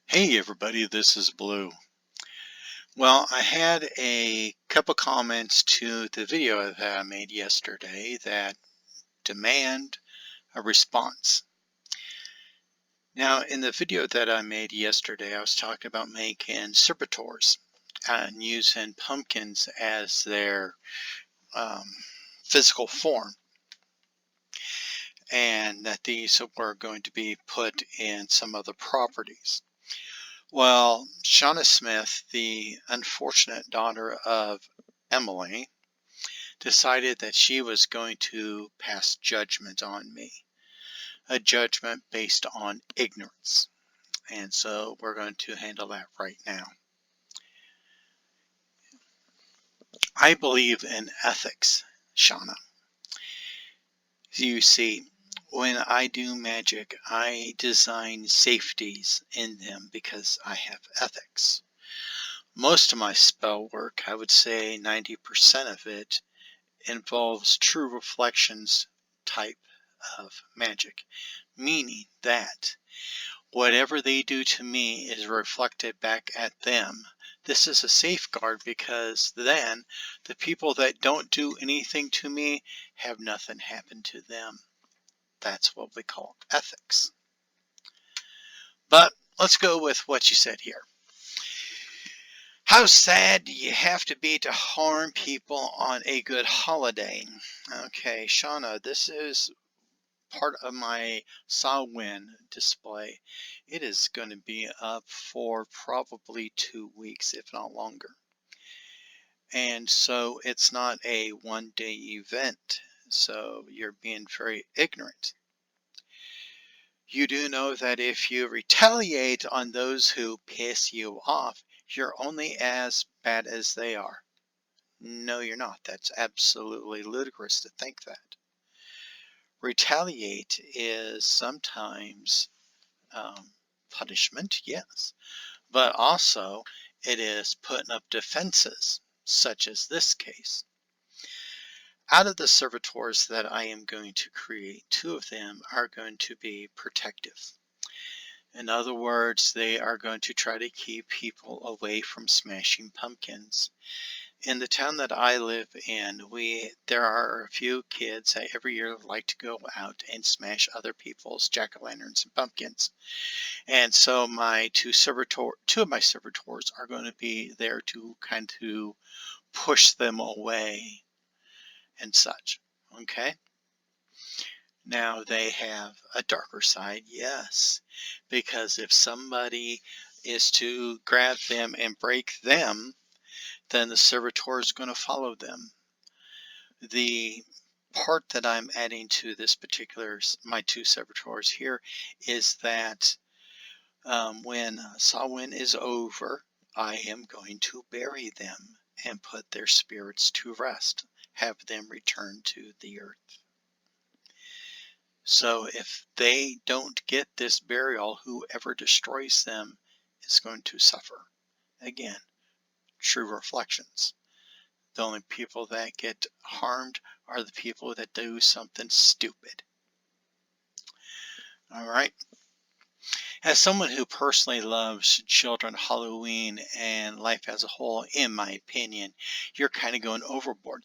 Hey everybody, this is Blue. Well, I had a couple comments to the video that I made yesterday that demand a response. Now, in the video that I made yesterday, I was talking about making servitors and using pumpkins as their physical form, and that these were going to be put in some other properties. Well, Shawna Smith, the unfortunate daughter of Emily, decided that she was going to pass judgment on me, a judgment based on ignorance. And so we're going to handle that right now. I believe in ethics, Shawna. You see, when I do magic, I design safeties in them because I have ethics. Most of my spell work, I would say 90% of it, involves true reflections type of magic, meaning that whatever they do to me is reflected back at them. This is a safeguard because then the people that don't do anything to me have nothing happen to them. That's what we call ethics. But let's go with what you said here. How sad do you have to be to harm people on a good holiday? Okay, Shawna, this is part of my Samhain display. It is going to be up for probably 2 weeks, if not longer. And so it's not a one-day event. So you're being very ignorant. You do know that if you retaliate on those who piss you off, you're only as bad as they are. No, you're not. That's absolutely ludicrous to think that. Retaliate is sometimes punishment, yes, but also it is putting up defenses, such as this case. Out of the servitors that I am going to create, 2 of them are going to be protective. In other words, they are going to try to keep people away from smashing pumpkins. In the town that I live in, there are a few kids that every year like to go out and smash other people's jack-o'-lanterns and pumpkins. And so two of my servitors are going to be there to kind of push them away and such. Okay? Now they have a darker side, yes, because if somebody is to grab them and break them, then the servitor is going to follow them. The part that I'm adding to this particular, my 2 servitors here, is that when Samhain is over, I am going to bury them and put their spirits to rest, have them return to the earth. So if they don't get this burial, whoever destroys them is going to suffer. Again, true reflections. The only people that get harmed are the people that do something stupid. All right. As someone who personally loves children, Halloween, and life as a whole, in my opinion, you're kind of going overboard.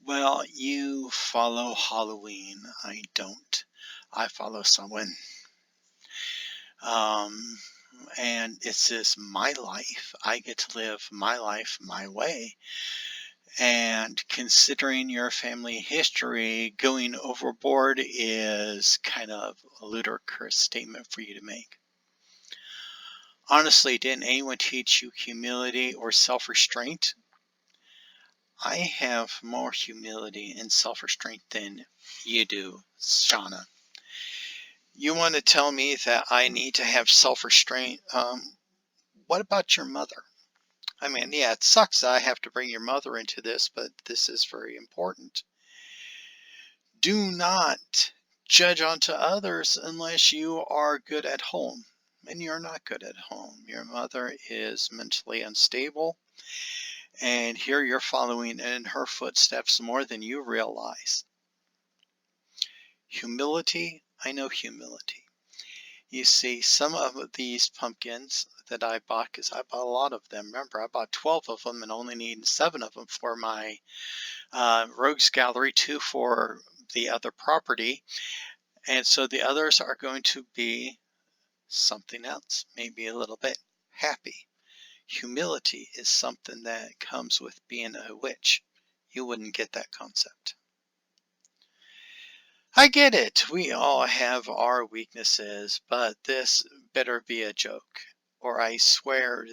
Well, you follow Halloween. I don't. I follow someone. And it's just my life. I get to live my life my way. And considering your family history, going overboard is kind of a ludicrous statement for you to make. Honestly, didn't anyone teach you humility or self-restraint? I have more humility and self-restraint than you do, Shawna. You want to tell me that I need to have self-restraint? What about your mother? I mean, yeah, it sucks that I have to bring your mother into this, but this is very important. Do not judge onto others unless you are good at home. And you're not good at home. Your mother is mentally unstable. And here you're following in her footsteps more than you realize. Humility, I know humility. You see, some of these pumpkins, that I bought, because I bought a lot of them. Remember, I bought 12 of them and only need 7 of them for my rogues gallery, 2 for the other property. And so the others are going to be something else, maybe a little bit happy. Humility is something that comes with being a witch. You wouldn't get that concept. I get it. We all have our weaknesses, but this better be a joke, or I swear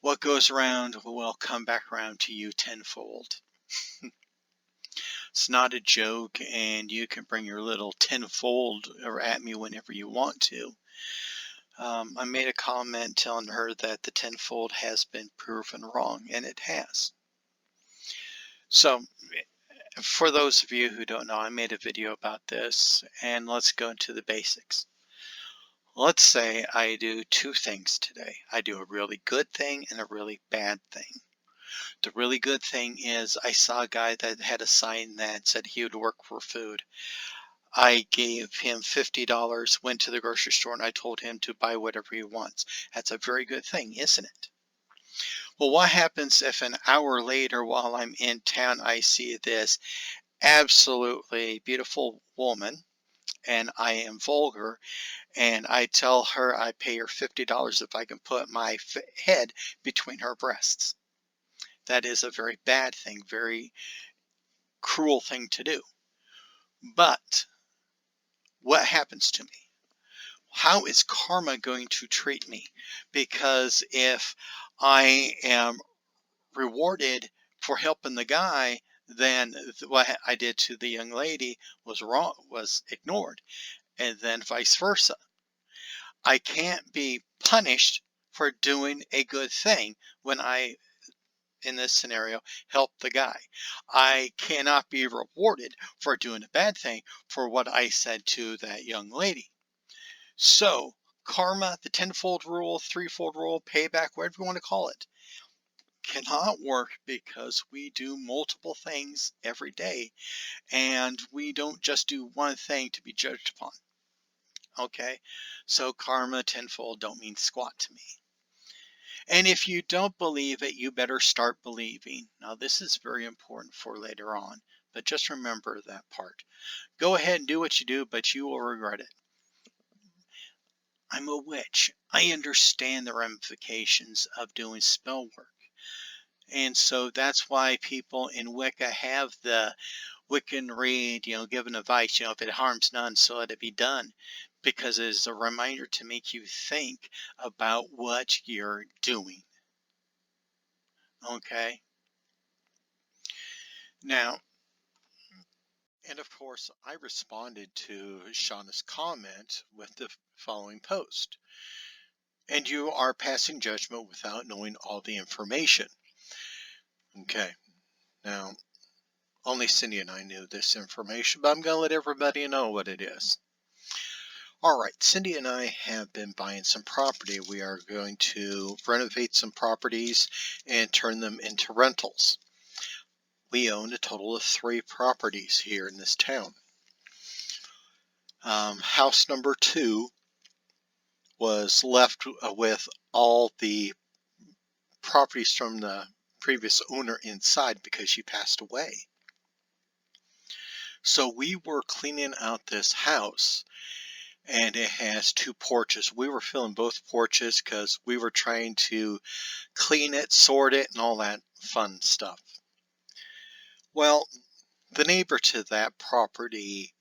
what goes around will come back around to you tenfold. It's not a joke, and you can bring your little tenfold at me whenever you want to. I made a comment telling her that the tenfold has been proven wrong, and it has. So, for those of you who don't know, I made a video about this, and let's go into the basics. Let's say I do 2 things today. I do a really good thing and a really bad thing. The really good thing is I saw a guy that had a sign that said he would work for food. I gave him $50, went to the grocery store, and I told him to buy whatever he wants. That's a very good thing, isn't it? Well, what happens if an hour later while I'm in town I see this absolutely beautiful woman and I am vulgar and I tell her I pay her $50 if I can put my head between her breasts? That is a very bad thing, very cruel thing to do. But what happens to me? How is karma going to treat me? Because if I am rewarded for helping the guy, then what I did to the young lady was wrong, was ignored, and then vice versa. I can't be punished for doing a good thing when I, in this scenario, help the guy. I cannot be rewarded for doing a bad thing for what I said to that young lady. So karma, the tenfold rule, threefold rule, payback, whatever you want to call it, cannot work because we do multiple things every day and we don't just do one thing to be judged upon. Okay, so karma tenfold don't mean squat to me. And if you don't believe it, you better start believing. Now this is very important for later on, but just remember that part. Go ahead and do what you do, but you will regret it. I'm a witch. I understand the ramifications of doing spell work. And so that's why people in Wicca have the Wiccan read, giving advice, if it harms none, so let it be done. Because it is a reminder to make you think about what you're doing. Okay? Now, and of course, I responded to Shawna's comment with the following post. And you are passing judgment without knowing all the information. Okay. Now, only Cindy and I knew this information, but I'm going to let everybody know what it is. All right, Cindy and I have been buying some property. We are going to renovate some properties and turn them into rentals. We own a total of 3 properties here in this town. House number 2 was left with all the properties from the previous owner inside because she passed away. So we were cleaning out this house, and it has 2 porches. We were filling both porches because we were trying to clean it, sort it, and all that fun stuff. Well, the neighbor to that property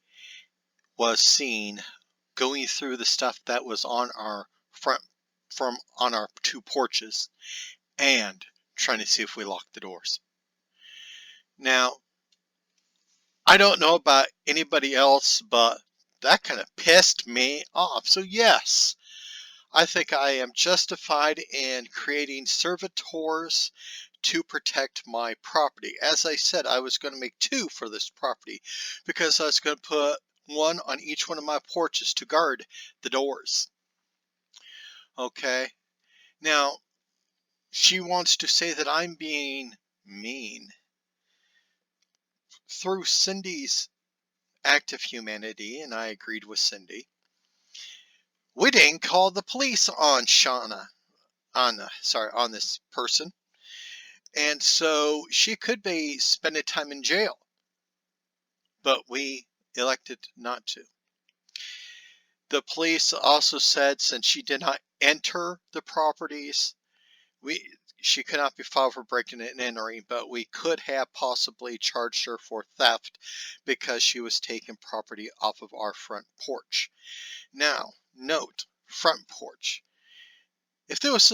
was seen going through the stuff that was on our front, on our 2 porches, and trying to see if we locked the doors. Now, I don't know about anybody else, but that kind of pissed me off. So yes, I think I am justified in creating servitors to protect my property. As I said, I was going to make 2 for this property because I was going to put 1 on each one of my porches to guard the doors. Okay. Now, she wants to say that I'm being mean. Through Cindy's act of humanity, and I agreed with Cindy, we didn't call the police on Shawna. on this person. And so she could be spending time in jail, but we elected not to. The police also said since she did not enter the properties, she could not be filed for breaking and entering, but we could have possibly charged her for theft because she was taking property off of our front porch. Now, note, front porch. If there was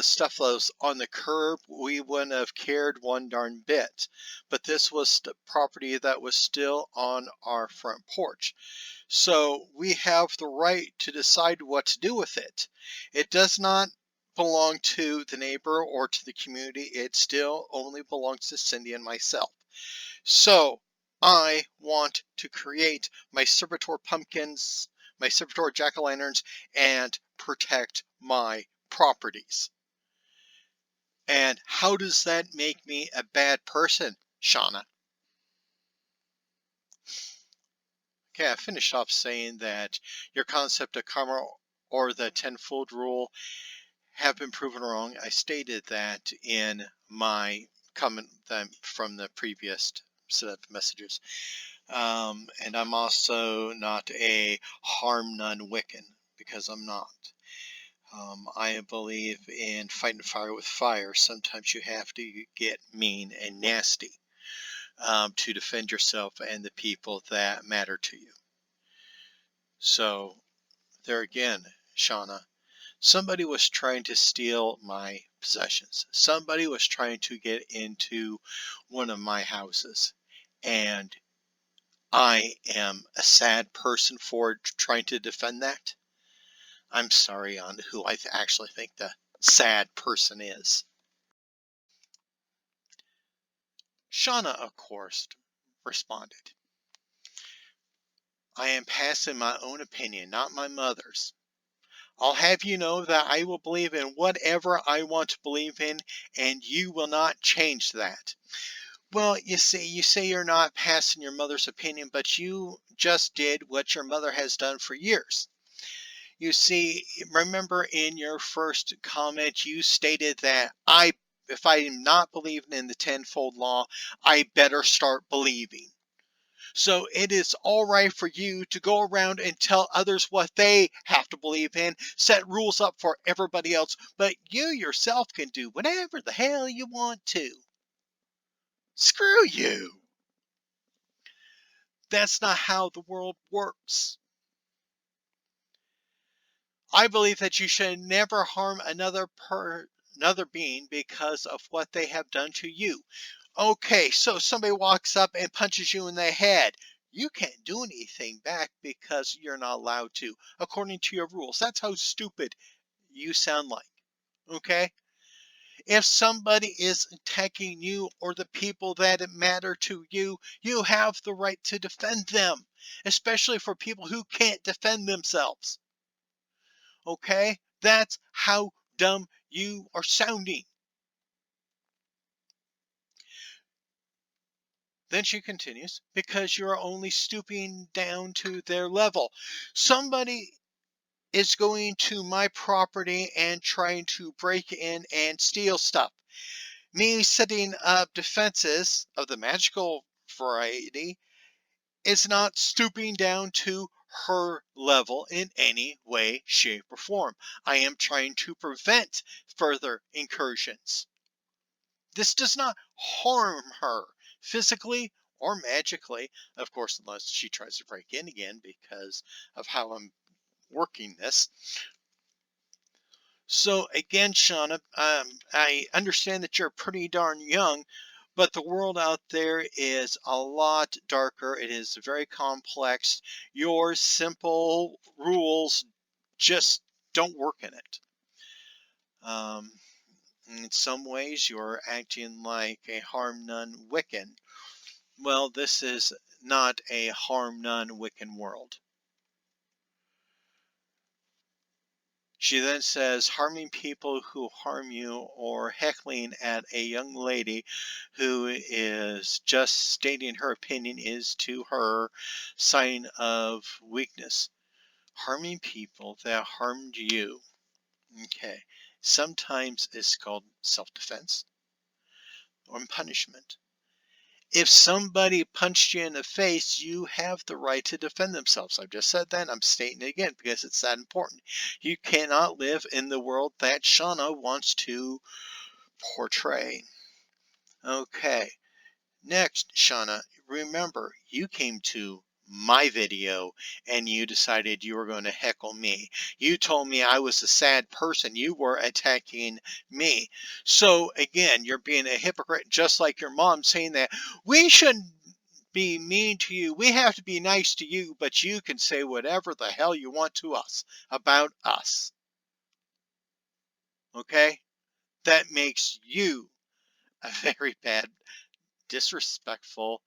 stuff that was on the curb, we wouldn't have cared one darn bit. But this was the property that was still on our front porch. So we have the right to decide what to do with it. It does not belong to the neighbor or to the community. It still only belongs to Cindy and myself. So I want to create my servitor pumpkins, my servitor jack-o'-lanterns, and protect my properties. And how does that make me a bad person, Shawna? Okay, I finished off saying that your concept of karma or the tenfold rule have been proven wrong. I stated that in my comment from the previous set of messages. And I'm also not a harm none Wiccan, because I'm not. I believe in fighting fire with fire. Sometimes you have to get mean and nasty to defend yourself and the people that matter to you. So, there again, Shawna, somebody was trying to steal my possessions. Somebody was trying to get into one of my houses. And I am a sad person for trying to defend that. I'm sorry on who I actually think the sad person is. Shawna, of course, responded, I am passing my own opinion, not my mother's. I'll have you know that I will believe in whatever I want to believe in, and you will not change that. Well, you say you're not passing your mother's opinion, but you just did what your mother has done for years. You see, remember in your first comment, you stated that if I'm not believing in the tenfold law, I better start believing. So it is all right for you to go around and tell others what they have to believe in, set rules up for everybody else, but you yourself can do whatever the hell you want to. Screw you. That's not how the world works. I believe that you should never harm another being because of what they have done to you. Okay, so somebody walks up and punches you in the head. You can't do anything back because you're not allowed to, according to your rules. That's how stupid you sound like. Okay? If somebody is attacking you or the people that matter to you, you have the right to defend them, especially for people who can't defend themselves. Okay? That's how dumb you are sounding. Then she continues, because you're only stooping down to their level. Somebody is going to my property and trying to break in and steal stuff. Me setting up defenses of the magical variety is not stooping down to her level in any way, shape, or form. I am trying to prevent further incursions. This does not harm her physically or magically, of course, unless she tries to break in again because of how I'm working this. So again, Shawna, I understand that you're pretty darn young, but the world out there is a lot darker. It is very complex. Your simple rules just don't work in it. In some ways, you're acting like a harm none Wiccan. Well, this is not a harm none Wiccan world. She then says, harming people who harm you or heckling at a young lady who is just stating her opinion is to her sign of weakness. Harming people that harmed you. Okay. Sometimes it's called self-defense or punishment. If somebody punched you in the face, you have the right to defend themselves. I've just said that. I'm stating it again because it's that important. You cannot live in the world that Shawna wants to portray. Okay. Next, Shawna, remember, you came to my video and you decided you were going to heckle me. You told me I was a sad person. You were attacking me. So again, you're being a hypocrite, just like your mom saying that we shouldn't be mean to you. We have to be nice to you, but you can say whatever the hell you want to us about us. Okay? That makes you a very bad, disrespectful,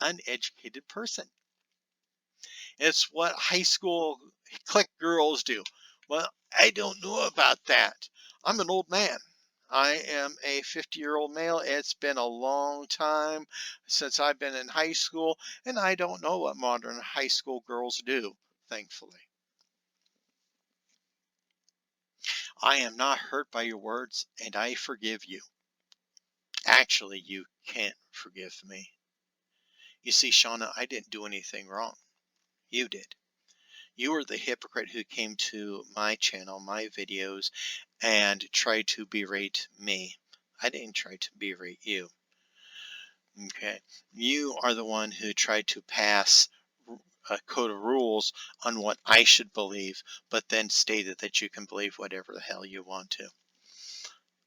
uneducated person. It's what high school clique girls do. Well, I don't know about that. I'm an old man. I am a 50-year-old male. It's been a long time since I've been in high school, and I don't know what modern high school girls do, thankfully. I am not hurt by your words, and I forgive you. Actually, you can't forgive me. You see, Shawna, I didn't do anything wrong. You did. You were the hypocrite who came to my channel, my videos, and tried to berate me. I didn't try to berate you. Okay. You are the one who tried to pass a code of rules on what I should believe, but then stated that you can believe whatever the hell you want to.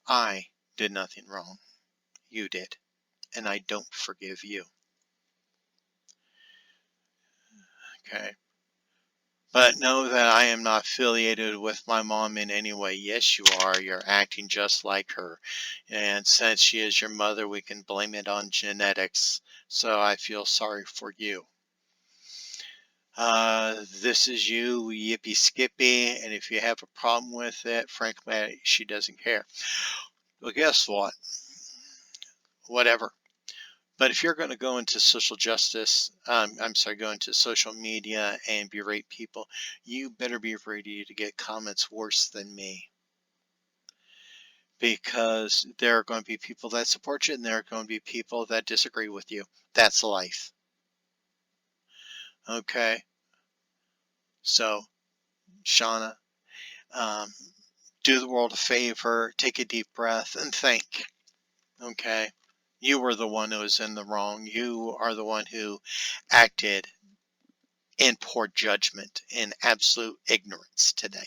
I did nothing wrong. You did. And I don't forgive you. Okay. But know that I am not affiliated with my mom in any way. Yes, you are. You're acting just like her. And since she is your mother, we can blame it on genetics. So I feel sorry for you. This is you, yippee skippy. And if you have a problem with it, frankly, she doesn't care. Well, guess what? Whatever. But if you're going to go into social justice, go into social media and berate people, you better be ready to get comments worse than me. Because there are going to be people that support you and there are going to be people that disagree with you. That's life. Okay? So, Shawna, um, do the world a favor, take a deep breath, and think. Okay? You were the one who was in the wrong. You are the one who acted in poor judgment and absolute ignorance today.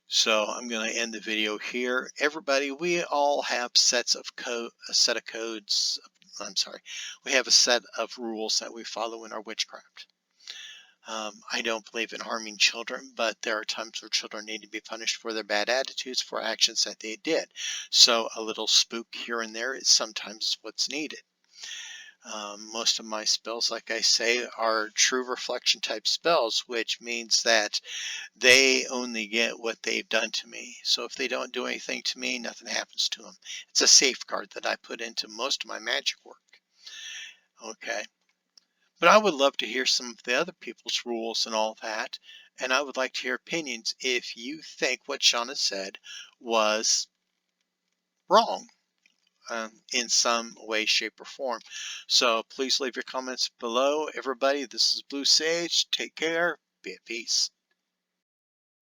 So I'm going to end the video here. Everybody, we all have sets of code, a set of codes. We have a set of rules that we follow in our witchcraft. I don't believe in harming children, but there are times where children need to be punished for their bad attitudes, for actions that they did. So a little spook here and there is sometimes what's needed. Most of my spells, like I say, are true reflection type spells, which means that they only get what they've done to me. So if they don't do anything to me, nothing happens to them. It's a safeguard that I put into most of my magic work. Okay. But I would love to hear some of the other people's rules and all that. And I would like to hear opinions if you think what Shawna said was wrong. In some way, shape, or form. So please leave your comments below. Everybody, this is Blue Sage. Take care. Be at peace.